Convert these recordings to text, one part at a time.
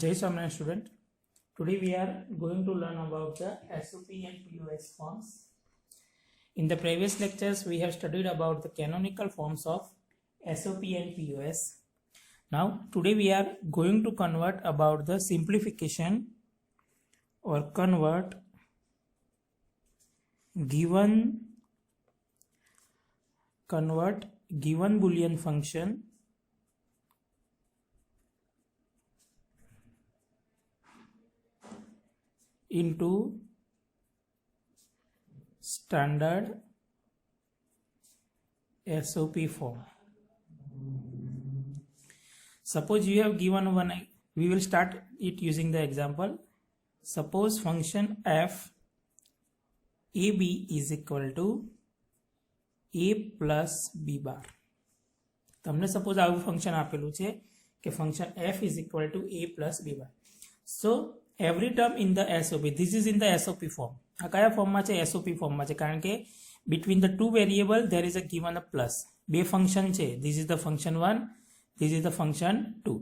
Jai Swaminarayan student. Today we are going to learn about the SOP and POS forms. In the previous lectures we have studied about the canonical forms of SOP and POS. Now today we are going to convert about the simplification or convert given Boolean function into standard SOP form. Suppose you have given one, we will start it using the example. Suppose function f ab is equal to a plus b bar. તમને suppose આવું function આપેલું છે કે function f is equal to a plus b bar. So every term in the SOP, this is in the SOP form. આ કયા ફોર્મમાં છે? SOP ફોર્મમાં છે, કારણ કે between the two variable there is a given a plus. બે function છે, this is the function 1, this is the function 2.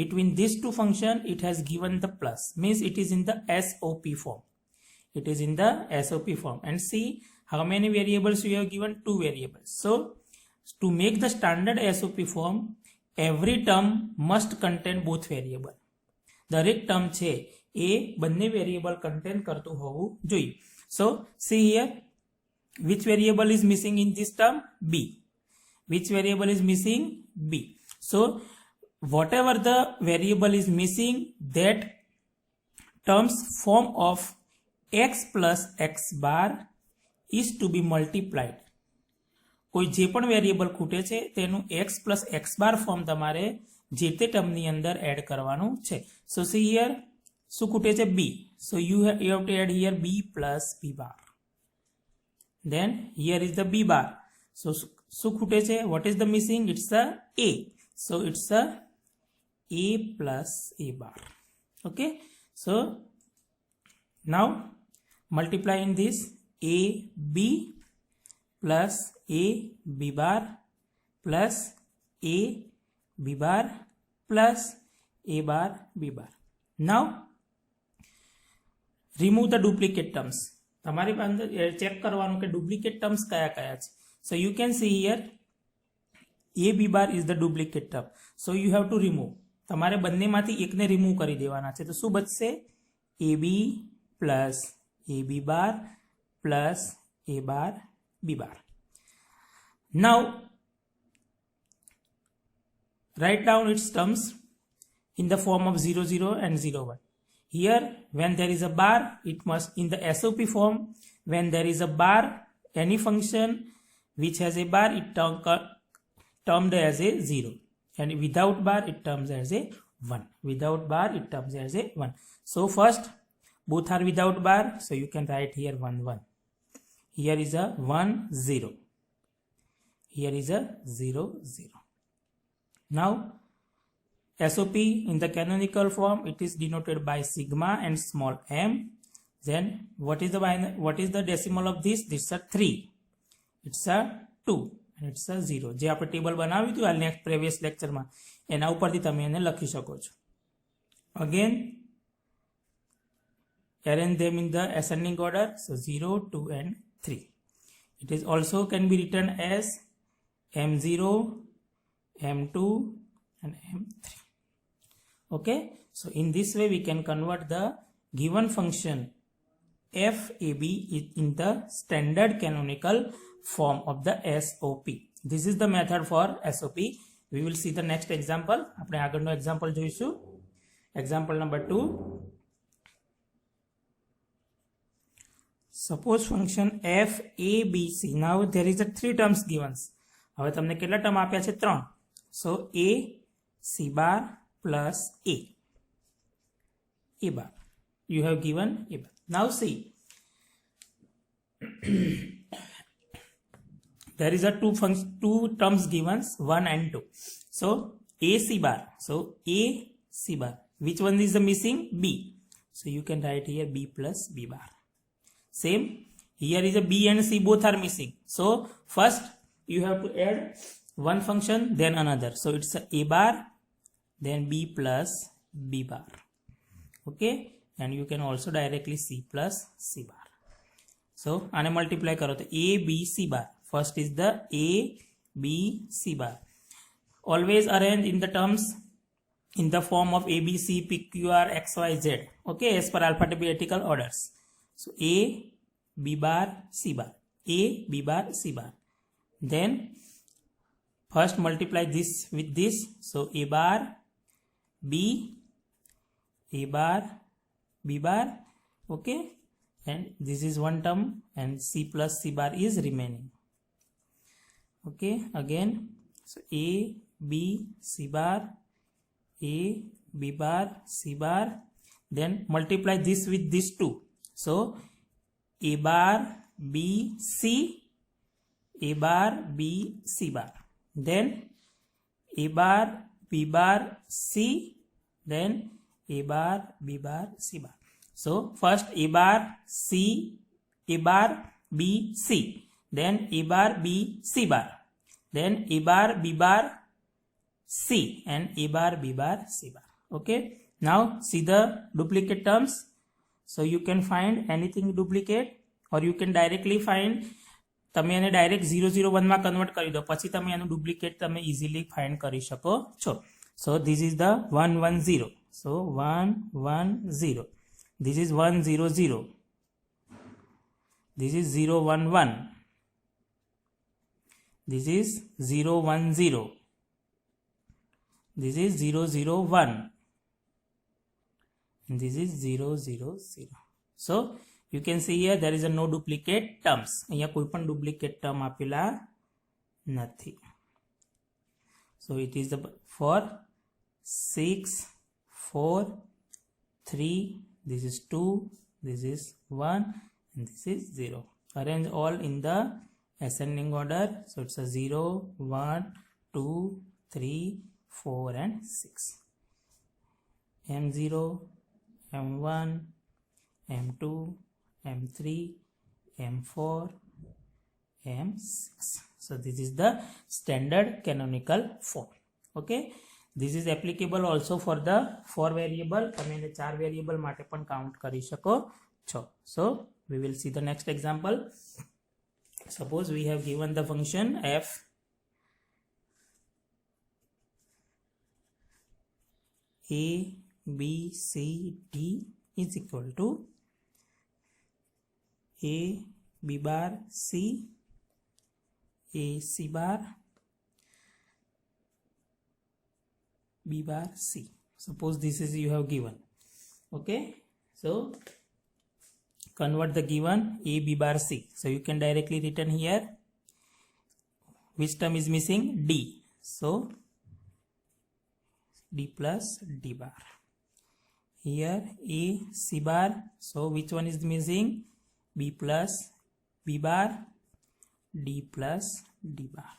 Between these two function it has given the plus, means it is in the SOP form. It is in the SOP form. And see how many variables we have given? Two variables. So to make the standard SOP form, every term must contain both variable. દરેક term છે એ બંને variable content કરતું હોવું જોઈએ. So see here, which variable is missing in this term? B. Which variable is missing? B. So whatever the variable is missing, that terms form of x plus x bar is to be multiplied. કોઈ જે પણ variable ખૂટે છે તેનું x plus x bar form તમારે જે તે ટર્મની અંદર એડ કરવાનું છે. So see here, શું ખૂટે છે? B. So you have to add here b plus b bar. Then here is the b bar. So શું ખૂટે છે? What is the missing? It's the a. So it's a a plus a bar. Okay. So now multiply in this a b plus a b bar plus a b bar plus a bar b bar. Now remove the duplicate terms. તમારી પાસે check કરવાનું કે duplicate terms કયા કયા છે. So you can see here a b bar is the duplicate term. So you have to remove. તમારે બંનેમાંથી એકને રિમૂવ કરી દેવાના છે. તો શું બચશે? ab plus ab bar plus a bar b bar. Now write down its terms in the form of 0 0 and 0 1. Here when there is a bar, it must in the SOP form, when there is a bar, any function which has a bar, it termed as a 0, and without bar it terms as a 1. Without bar it terms as a 1. So first both are without bar, so you can write here 1 1. Here is a 1 0. Here is a 0 0. Now SOP in the canonical form, it is denoted by sigma and small m. Then what is the decimal of this? This is a 3. It's a 2 and it's a 0. જે આપણે table બનાવ્યું હતું આ next previous લેક્ચરમાં, એના ઉપરથી તમે એને લખી શકો છો. Again arrange them in the ascending order. So 0 2 and 3. It is also can be written as m0 m2 and m3. Okay, so in this way we can convert the given function fab in the standard canonical form of the SOP. This is the method for SOP. We will see the next example. આપણે આગળનો example જોઈશું. Example number 2. Suppose function f a b c. Now there is a 3 terms given. હવે તમને કેટલા term આપ્યા છે? 3. So a c bar plus a bar. You have given a bar. Now see, there is a two terms given, 1 and 2. So a c bar. So a c bar. Which one is the missing? B. So you can write here b plus b bar. Same, here is a b and c, both are missing. So first you have to add one function then another. So it's a bar then b plus b bar. okay, and you can also directly C plus C bar. So આને multiply કરો તો A B C bar. First is the A B C bar. Always arrange in the terms in the form of A B C P Q R X Y Z, okay, as per alphabetical orders. So A B bar C bar, A B bar C bar. Then first multiply this with this, so A bar B, A bar B bar, okay, and this is one term and C plus C bar is remaining, okay. Again, so A B C bar, A B bar C bar, then multiply this with this two, so A bar B C, A bar B C bar, then A bar B bar C, then A bar B bar C bar. So first A bar C, A bar B C, then A bar B C bar, then A bar B bar C, and A bar B bar C bar, okay. Now see the duplicate terms. So you can find anything duplicate, or you can directly find, તમે એને direct 001 માં convert કરી દો, પછી તમે એનું duplicate તમે easily find કરી શકો છો. So this is the 110, so 110, this is 100, this is 011, this is 010, this is 001, and this is 000. So you can see here there is a no duplicate terms. અહીંયા કોઈ પણ duplicate term આપેલા નથી. So it is the for 6, 4, 3, this is 2, this is 1, and this is 0. Arrange all in the ascending order. So it's a 0, 1, 2, 3, 4, and 6. M0, M1, M2, M3, M4, M6. So this is the standard canonical form, okay. This is applicable also for the 4 variable. તમે એને 4 variable માટે પણ count કરી શકો છો. So we will see the next example. Suppose we have given the function f a b c d is equal to a b bar c, a c bar, b bar c. Suppose this is you have given, okay. So convert the given a b bar c. So you can directly written here which term is missing, d. So d plus d bar. Here a c bar. So which one is missing, b plus b bar, d plus d bar.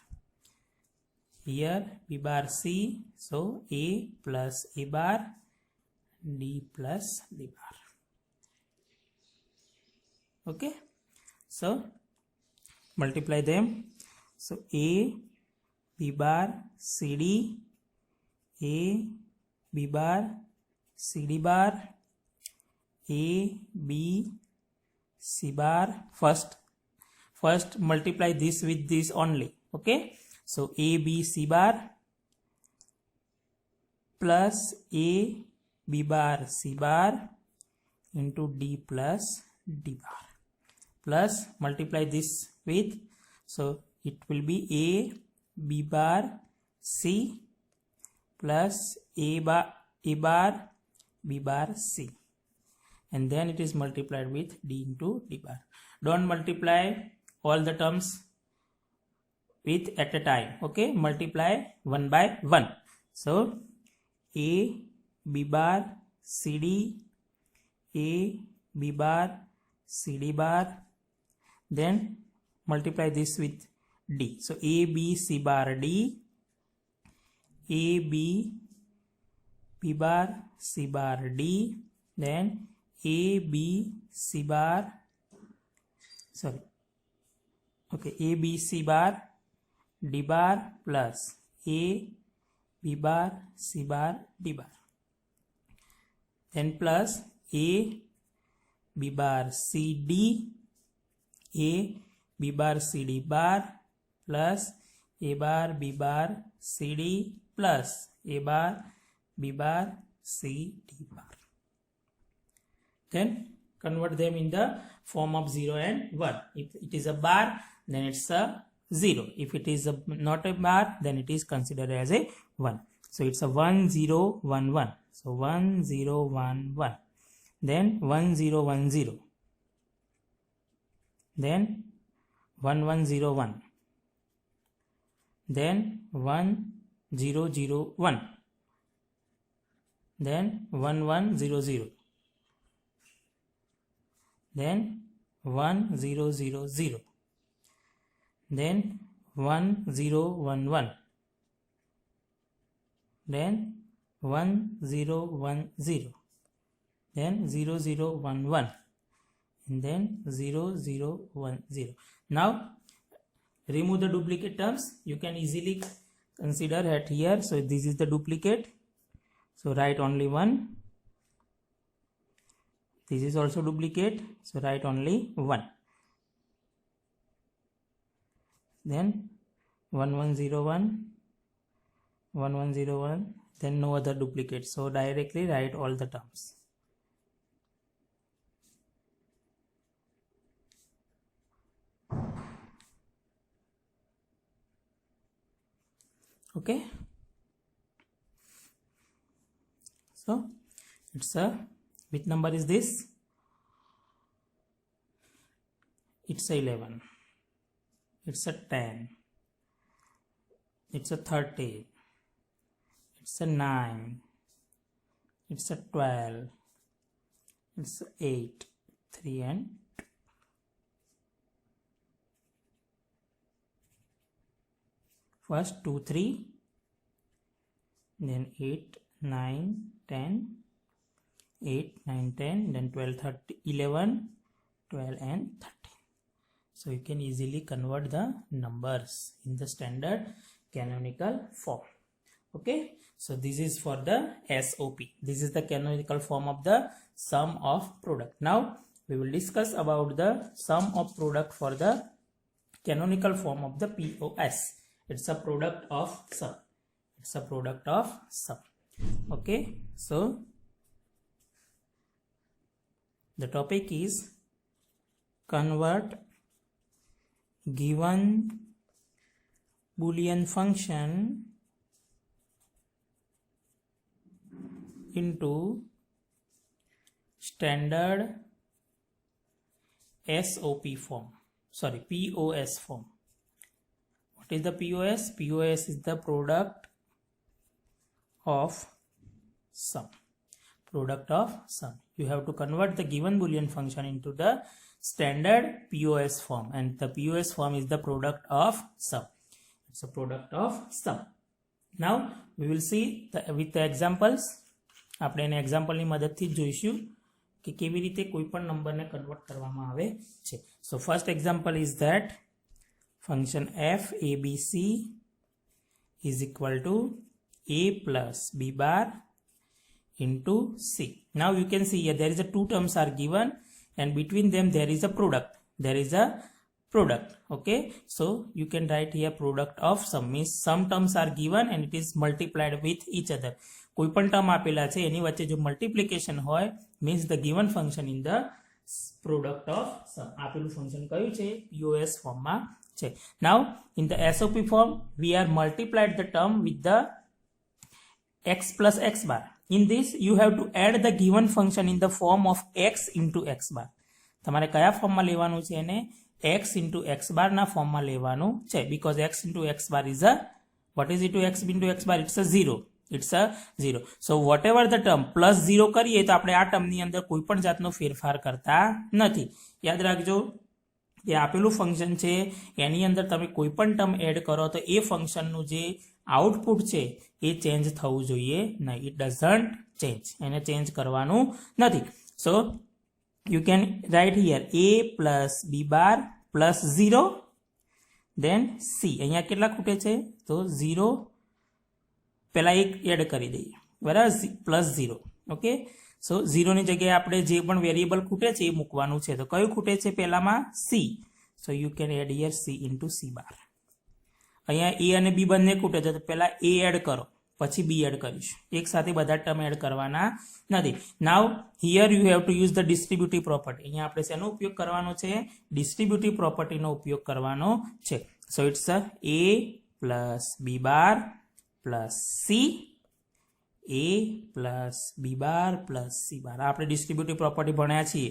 Here b bar c, so a plus a bar, d plus d bar, okay. So multiply them. So a b bar c d, a b bar c d bar, a b c bar. First multiply this with this only, okay. So a b c bar plus a b bar c bar into d plus d bar, plus multiply this with, so it will be a b bar c plus a bar b bar c, and then it is multiplied with d into d bar. Don't multiply all the terms with at a time, okay. Multiply one by one. So a b bar c d, a b bar c d bar, then multiply this with d. So a b c bar d, a b b bar c bar d, then a b c bar, sorry, okay, a b c bar d bar plus a b bar c bar d bar. then plus a b bar c d a b bar c d bar plus a bar b bar c d plus a bar b bar c d bar. Then convert them in the form of 0 and 1. If it is a bar, then it's a 0. If it is not a bar, then it is considered as a 1. So it's a 1 0 1 1. So 1 0 1 1. Then 1 0 1 0. Then 1 1 0 1. Then 1 0 0 1. Then 1 1 0 0. Then 1 0 0 0. Then 1 0 1 1. Then 1 0 1 0. Then 0 0 1 1. And then 0 0 1 0. Now remove the duplicate terms. You can easily consider at here. So this is the duplicate. So write only 1. This is also duplicate. So write only 1. Then 1 1 0 1. 1 1 0 1. Then no other duplicate. So directly write all the terms. Okay. So it's a, which number is this? It's a 11. It's a 10. It's a 30. It's a 9. It's a 12. It's a 8. 3 and 2. First 2 3. Then 8 9 10. 8 9 10. Then 12 30 11 12 and 13. So you can easily convert the numbers in the standard canonical form. Okay, so this is for the SOP. This is the canonical form of the sum of product. Now we will discuss about the sum of product for the canonical form of the POS. It's a product of sum. It's a product of sum. Okay, so the topic is convert given Boolean function into standard SOP form. Sorry, POS form. What is the POS? POS is the product of sum. Product of sum. You have to convert the given Boolean function into the standard POS form, and the POS form is the product of sum. It's a product of sum. Now we will see with the examples. આપણે એને એક્ઝામ્પલની મદદથી જ જોઈશું કે કેવી રીતે કોઈ પણ નંબરને કન્વર્ટ કરવામાં આવે છે. So first example is that function f abc is equal to a plus b bar into c. Now you can see here there is a two terms are given and between them there is a product. There is a product. Okay, so you can write here product of sum, means some terms are given and it is multiplied with each other. કોઈ પણ term આપેલા છે એની વચ્ચે જો multiplication હોય means the given function in the product of sum. આપેલું function કયું છે? POS ફોર્મમાં છે. Now in the SOP form we are multiplied the term with the x plus x bar. In this you have to add the given function in the form of x into x bar. તમારે કયા ફોર્મમાં લેવાનું છે એને? x into x bar ના ફોર્મમાં લેવાનું છે, because x into x bar is a, what is it to x into x bar? It's a 0. It's a 0. So whatever the term plus 0 કરીએ તો આપણે આ ટર્મની અંદર કોઈ પણ જાતનો ફેરફાર કરતા નથી. યાદ રાખજો કે આપેલું ફંક્શન છે એની અંદર તમે કોઈ પણ ટર્મ એડ કરો તો એ ફંક્શનનું જે આઉટપુટ છે એ ચેન્જ થવું જોઈએ નહીં. ઇટ ડઝન્ટ ચેન્જ, એને ચેન્જ કરવાનું નથી. સો you can write here a plus b bar plus 0 then c. અહીંયા કેટલા ખૂટે છે? તો 0 પહેલા એક એડ કરી દઈએ, બરાબર, પ્લસ 0. ઓકે, સો 0 ની જગ્યાએ આપણે જે પણ વેરિયેબલ ખૂટે છે એ મૂકવાનું છે. તો કયું ખૂટે છે? પહેલામાં C. So you can add here C into C bar. અહીંયા એ અને બી બંને ખૂટે છે, તો પહેલા એ એડ કરો, પછી બી એડ કરીશું. એક સાથે બધા ટર્મ એડ કરવાના નથી. Now here you have to use the distributive property. અહીંયા આપણે શેનો ઉપયોગ કરવાનો છે? ડિસ્ટ્રીબ્યુટિવ પ્રોપર્ટીનો ઉપયોગ કરવાનો છે. So it's a plus B bar plus C, a plus B bar plus C bar. આપણે ડિસ્ટ્રીબ્યુટિવ પ્રોપર્ટી ભણ્યા છીએ.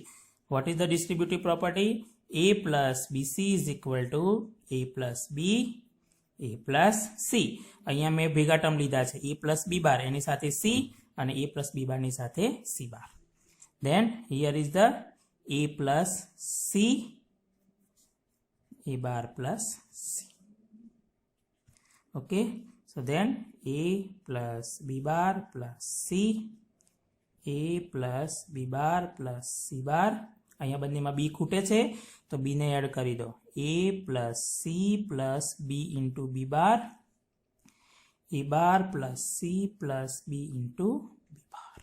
What is the distributive property? a plus BC is equal to a plus B, a plus C. અહીંયા મેં ભેગા term લીધા છે, a plus B બાર એની સાથે C અને a પ્લસ બી બારની સાથે C bar. Then here is the a plus C, a bar plus C. Okay, so then a plus B bar plus C, a plus B bar plus C bar. અહીંયા બંનેમાં બી ખૂટે છે, તો બી ને add કરી દો. a plus C plus B into B bar, a bar plus C plus B into B bar.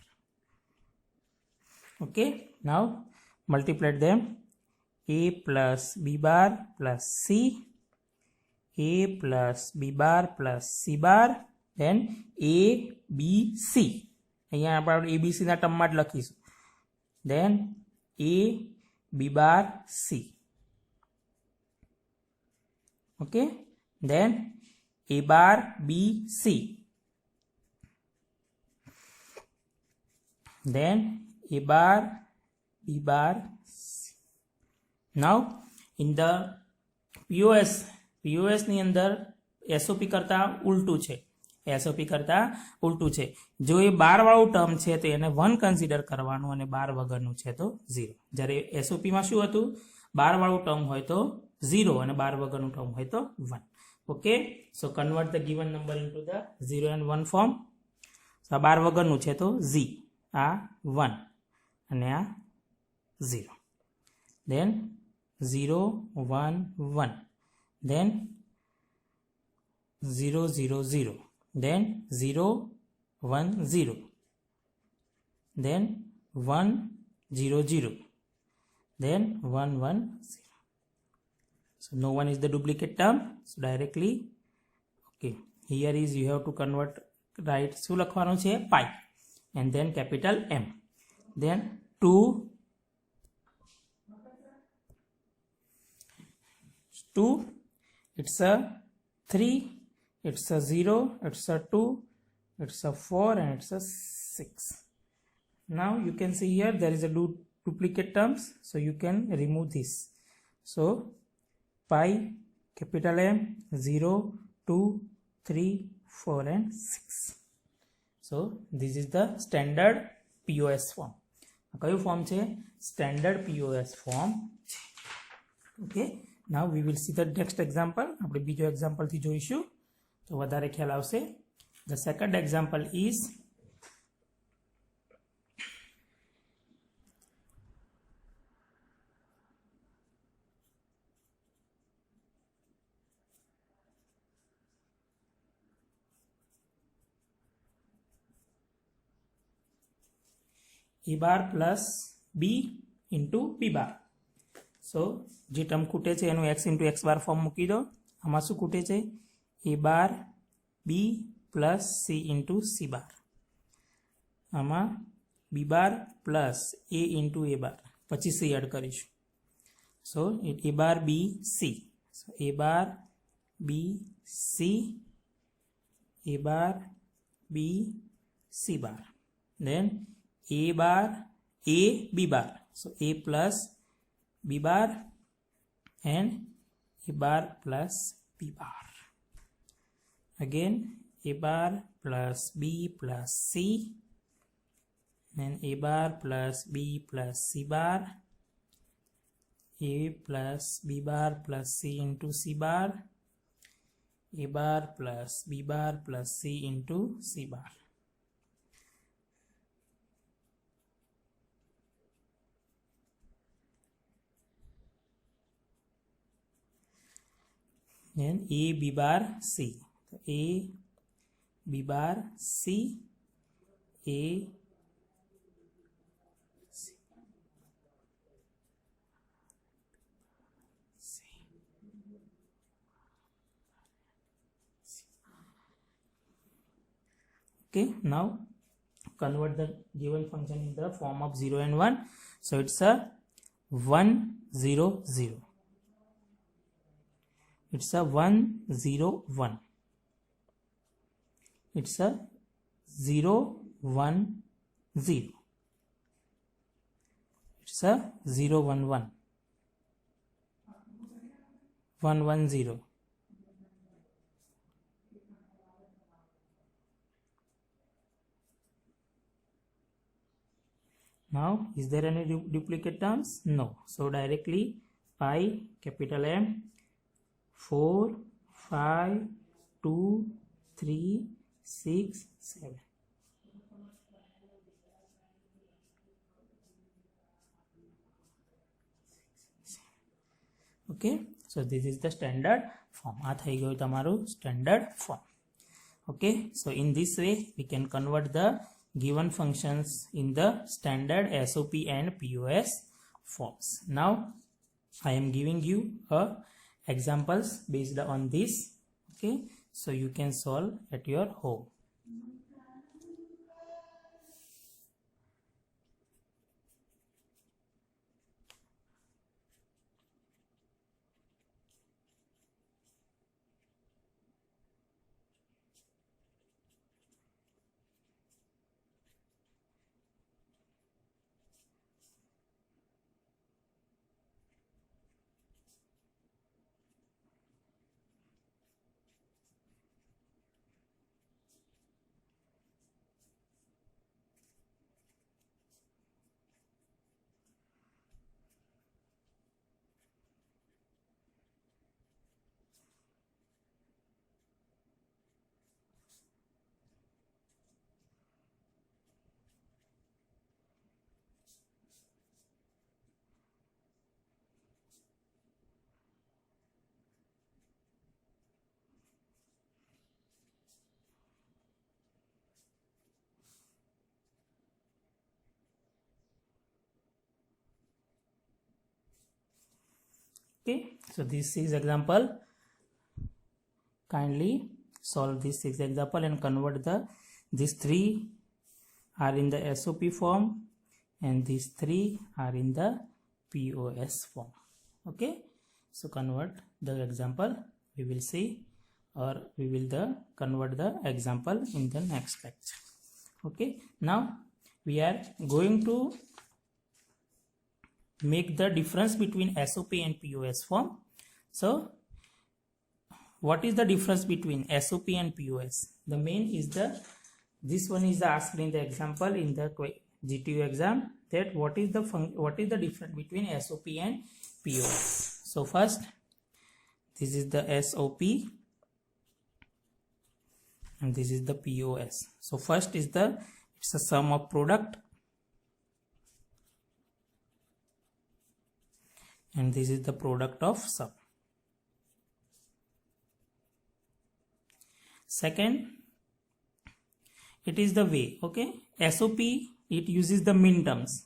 Okay, now multiply them. a plus B bar plus C, a plus B bar plus C bar, then a B C. અહીંયા આપણે abc ના ટર્મમાં જ લખીશું. Then a B bar C. Okay, then a bar B C, then a bar b bar c. Now in the POS ની અંદર SOP કરતા ઉલટું છે. SOP કરતા ઉલટું છે. જો એ બાર વાળું ટર્મ છે તો એને 1 કન્સિડર કરવાનું અને બાર વગરનું છે તો 0. જ્યારે SOP માં શું હતું? બાર વાળું ટર્મ હોય તો 0 અને બાર વગરનું ટર્મ હોય તો 1. Okay, so convert the given number into the 0 and 1 form. So આ બાર વગરનું છે તો z, આ 1 અને આ 0. Then 0 1 1, then 0 0 0, then 0 1 0, then 1 0 0, then 1 1 0. So no one is the duplicate term. So directly, okay, here is you have to convert, right? શું લખવાનું છે? pi and then capital M. Then 2, it's a 3, it's a 0, it's a 2, it's a 4 and it's a 6. Now you can see here there is a duplicate terms, so you can remove this. So pi capital M 0 2 3 4 and 6. So this is the standard POS form. કયું form છે? Standard POS form છે. Okay, now we will see the next example. આપણે બીજો એક્ઝામ્પલથી જોઈશું તો વધારે ખ્યાલ આવશે. The second example is a bar plus b into b bar. સો જે ટર્મ ખૂટે છે એનું x into x bar form મૂકી દો. આમાં શું ખૂટે છે? a bar b plus c into c bar. આમાં b bar plus a into a bar, પછી c એડ કરીશું. સો a bar b c. So a bar b c, a bar b c bar, then a bar a b bar. So a plus b bar and a bar plus b bar. Again a bar plus b plus c, then a bar plus b plus c bar, a plus b bar plus c into c bar, a bar plus b bar plus c into c bar. Then a b bar c. A b bar c, a Okay, now convert the given function in the form of 0 and 1. So it's a 1 0 0. It's a 1 0 1. It's a 0 1 0. It's a 0 1 1. 1 1 0. Now, is there any duplicate terms? No. So directly pi capital M 4 5 2 3 6 7. Okay, so this is the standard form. આ થઈ ગયું તમારું standard form. Okay, so in this way we can convert the given functions in the standard SOP and POS forms. Now I am giving you examples based on this. Okay, so you can solve at your home. Okay, so this is example. Kindly solve this 6 example and convert these 3 are in the SOP form and these 3 are in the POS form. Okay, so convert the example. We will see, or we will convert the example in the next lecture. Okay, now we are going to make the difference between SOP and POS form. So what is the difference between SOP and POS? The main is this one is asked in the example in the GTU exam, that what is the difference between SOP and POS. So first, this is the SOP and this is the POS. So first is it's a sum of product, and this is the product of sum. Second, it is the way. Okay, SOP, it uses the min terms.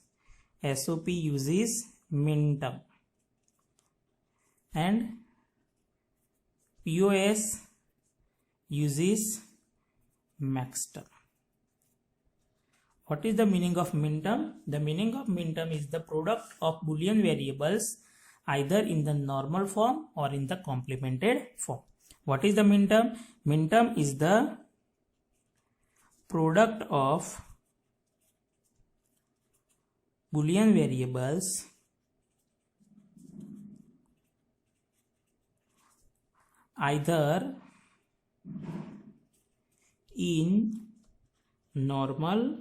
SOP uses min term, and POS uses max term. What is the meaning of min term? The meaning of min term is the product of Boolean variables either in the normal form or in the complemented form. What is the min term? Min term is the product of Boolean variables either in normal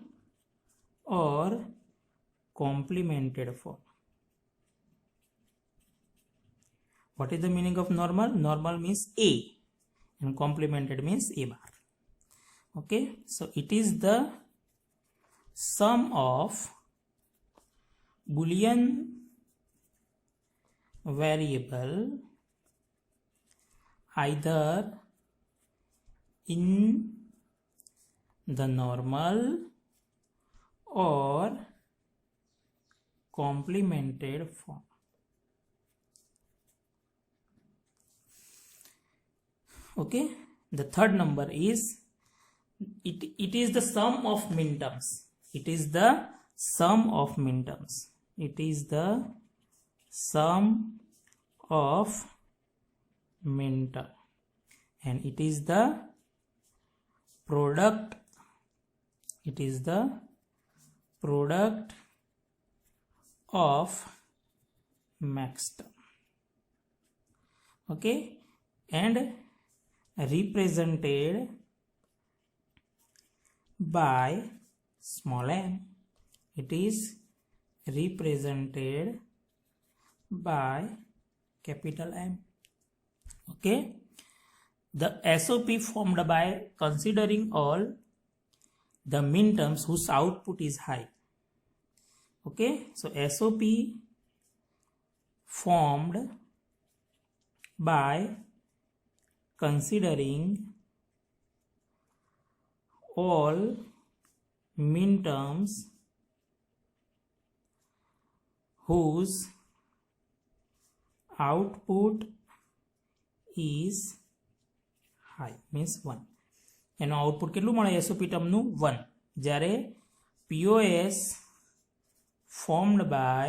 or complemented form. What is the meaning of normal? Normal means A and complemented means A bar. Okay, so it is the sum of Boolean variable either in the normal or complemented form. Okay, the third number is it is the sum of minterms. It is the sum of minterms. It is the sum of minterm, and it is the product. It is the product of maxterm. Okay, and represented by small m. It is represented by capital M. Okay, the SOP formed by considering all the minterms whose output is high. Okay, so SOP formed by considering all minterms whose output is high means 1. એનો output કેટલું મળે SOP ટર્મનું 1. જ્યારે POS formed by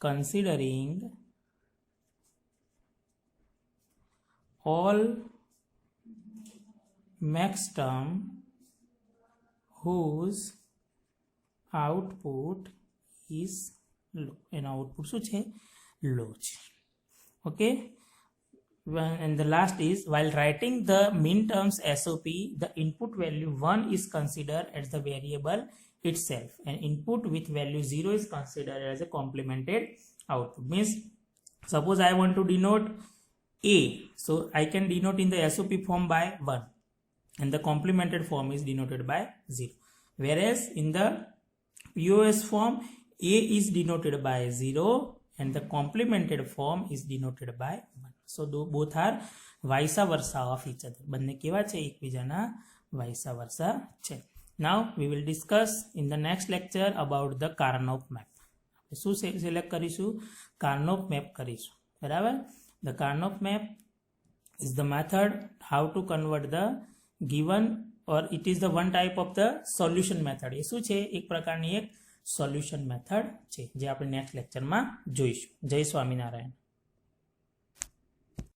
considering all maxterm whose output is low. એનો output શું છે? લો છે. Okay, and the last is while writing the minterms SOP, the input value 1 is considered as the variable itself, and input with value 0 is considered as a complemented output. Means suppose I want to denote A, so I can denote in the SOP form by 1, and the complemented form is denoted by 0. Whereas in the POS form, A is denoted by 0 and the complemented form is denoted by 1. So both are vice versa of each other. બંને કેવા છે? એકબીજાના vice versa છે. Now we will discuss in the next lecture about the Karnaugh map. શું select કરીશું? Karnaugh map કરીશું. બરાબર? The Karnaugh map is the method how to convert the given, or it is the one type of the solution method. એ શું છે? એક પ્રકારની એક solution method છે જે આપણે નેક્સ્ટ લેક્ચરમાં જોઈશું. જય સ્વામિનારાયણ.